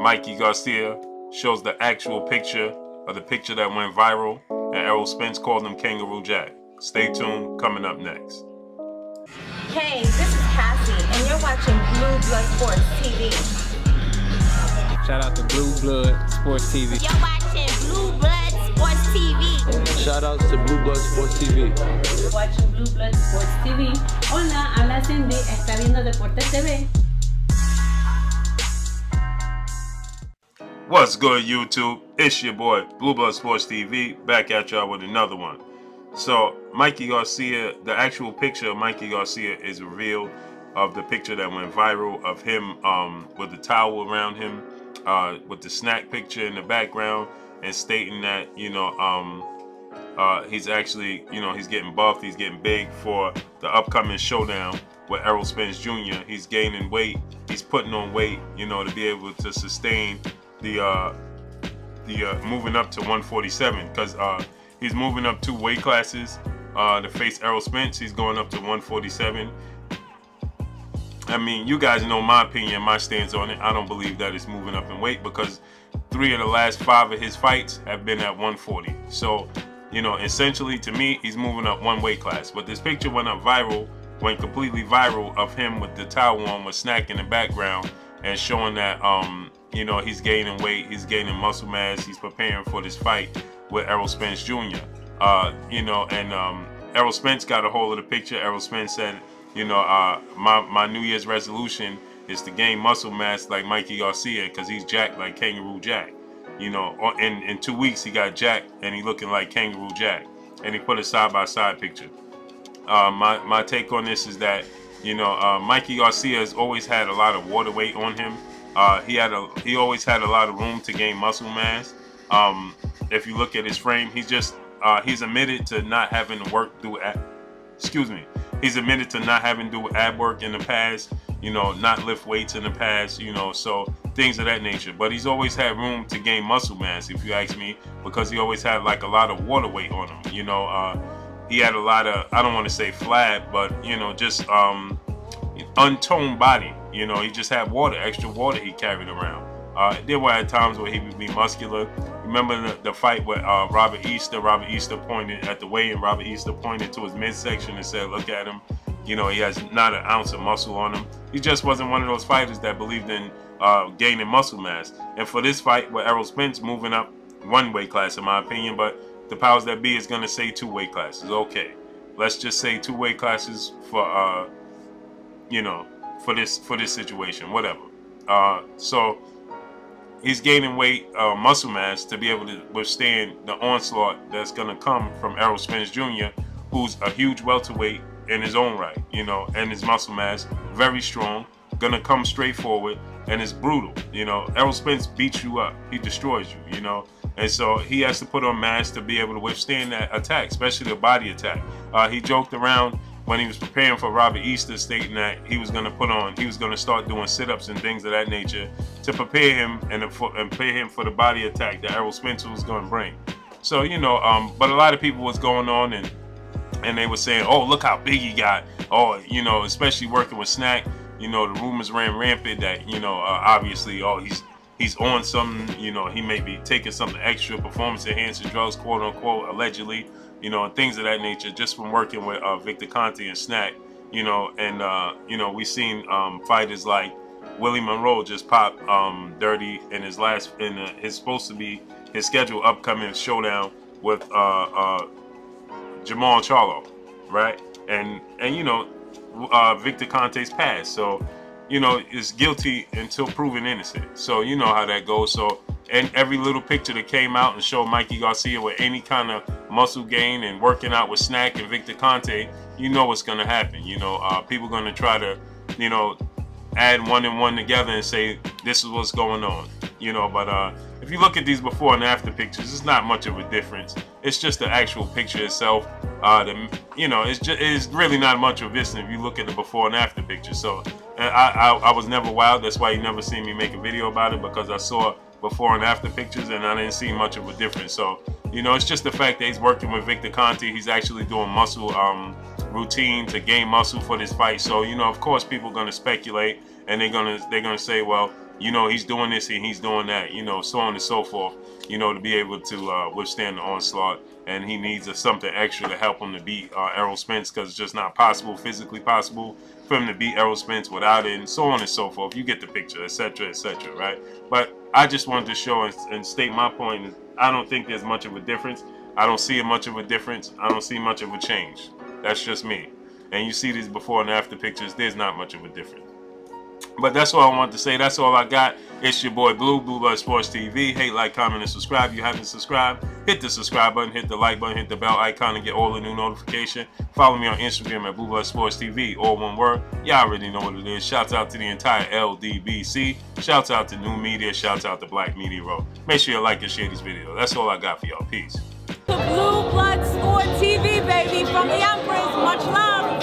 Mikey Garcia shows the actual picture of the picture that went viral, and Errol Spence called him Kangaroo Jack. Stay tuned, coming up next. Hey, this is Cassie, and you're watching Blue Blood Sports TV. Shout out to Blue Blood Sports TV. You're watching Blue Blood Sports TV. Shout outs to Blue Blood Sports TV. You're watching Blue Blood Sports TV. Hola, habla Cindy, está viendo Deportes TV. What's good, YouTube? It's your boy, Blue Blood Sports TV, back at y'all with another one. So, Mikey Garcia, the actual picture of Mikey Garcia is revealed of the picture that went viral of him with the towel around him, with the snack picture in the background, and stating that, he's actually, he's getting buffed, he's getting big for the upcoming showdown with Errol Spence Jr. He's gaining weight, he's putting on weight, to be able to sustain the moving up to 147, because he's moving up 2 weight classes to face Errol Spence. He's going up to 147. I mean, you guys know my opinion, my stance on it. I don't believe that it's moving up in weight, because 3 of the last 5 of his fights have been at 140. So, essentially to me, he's moving up 1 weight class. But this picture went completely viral of him with the towel on, with snack in the background, and showing that he's gaining weight, he's gaining muscle mass, he's preparing for this fight with Errol Spence Jr. Errol Spence got a hold of the picture. Errol Spence said, my New Year's resolution is to gain muscle mass like Mikey Garcia, because he's jacked like Kangaroo Jack. In 2 weeks he got jacked and he looking like Kangaroo Jack. And he put a side-by-side picture. My take on this is that, Mikey Garcia has always had a lot of water weight on him. He always had a lot of room to gain muscle mass. If you look at his frame, he's admitted to not having to work through he's admitted to not having to do ab work in the past, not lift weights in the past, so things of that nature. But he's always had room to gain muscle mass, if you ask me, because he always had like a lot of water weight on him. He had a lot of, I don't want to say flab, but just untoned body. He just had extra water he carried around. There were at times where he would be muscular. Remember the fight with Robert Easter? Robert Easter pointed at the weigh-in. Robert Easter pointed to his midsection and said, "Look at him. He has not an ounce of muscle on him." He just wasn't one of those fighters that believed in gaining muscle mass. And for this fight with Errol Spence moving up 1 weight class, in my opinion, but the powers that be is going to say 2 weight classes. Okay, let's just say 2 weight classes for for this situation, whatever. So he's gaining weight, muscle mass, to be able to withstand the onslaught that's going to come from Errol Spence Jr., who's a huge welterweight in his own right, and his muscle mass, very strong, going to come straight forward, and it's brutal. Errol Spence beats you up. He destroys you, and so he has to put on mass to be able to withstand that attack, especially the body attack. He joked around when he was preparing for Robert Easter, stating that he was going to start doing sit-ups and things of that nature to prepare him and prepare him for the body attack that Errol Spence was going to bring. So, but a lot of people was going on and they were saying, oh, look how big he got. Oh, especially working with Snack, the rumors ran rampant that, obviously, oh, he's on something, he may be taking something extra, performance-enhancing drugs, quote-unquote, allegedly, and things of that nature, just from working with Victor Conte and Snack, we've seen fighters like Willie Monroe just pop dirty in his supposed to be his scheduled upcoming showdown with Jamal Charlo, right? And Victor Conte's past, so is guilty until proven innocent. So you know how that goes. So, and every little picture that came out and showed Mikey Garcia with any kind of muscle gain and working out with Snack and Victor Conte, what's going to happen. People going to try to, add 1 and 1 together and say this is what's going on. But if you look at these before and after pictures, it's not much of a difference. It's just the actual picture itself. It's really not much of this if you look at the before and after picture. So I was never wild. That's why you never see me make a video about it, because I saw before and after pictures and I didn't see much of a difference. So it's just the fact that he's working with Victor Conte. He's actually doing muscle routine to gain muscle for this fight. So of course people are going to speculate, and they're gonna say, well, you know, he's doing this and he's doing that, you know, so on and so forth, you know, to be able to withstand the onslaught. And he needs something extra to help him to beat Errol Spence, because it's just not possible, physically possible, for him to beat Errol Spence without it, and so on and so forth. You get the picture, etc., etc., right? But I just wanted to show and state my point. I don't think there's much of a difference. I don't see much of a difference. I don't see much of a change. That's just me. And you see these before and after pictures, there's not much of a difference. But that's all I wanted to say. That's all I got. It's your boy Blue, Blue Blood Sports TV. Hate, like, comment, and subscribe. If you haven't subscribed, hit the subscribe button, hit the like button, hit the bell icon, and get all the new notification. Follow me on Instagram at Blue Blood Sports TV, all one word. Y'all already know what it is. Shouts out to the entire LDBC. Shouts out to New Media. Shouts out to Black Media Row. Make sure you like and share these videos. That's all I got for y'all. Peace. The Blue Blood Sport TV, baby, from the Empress. Much love.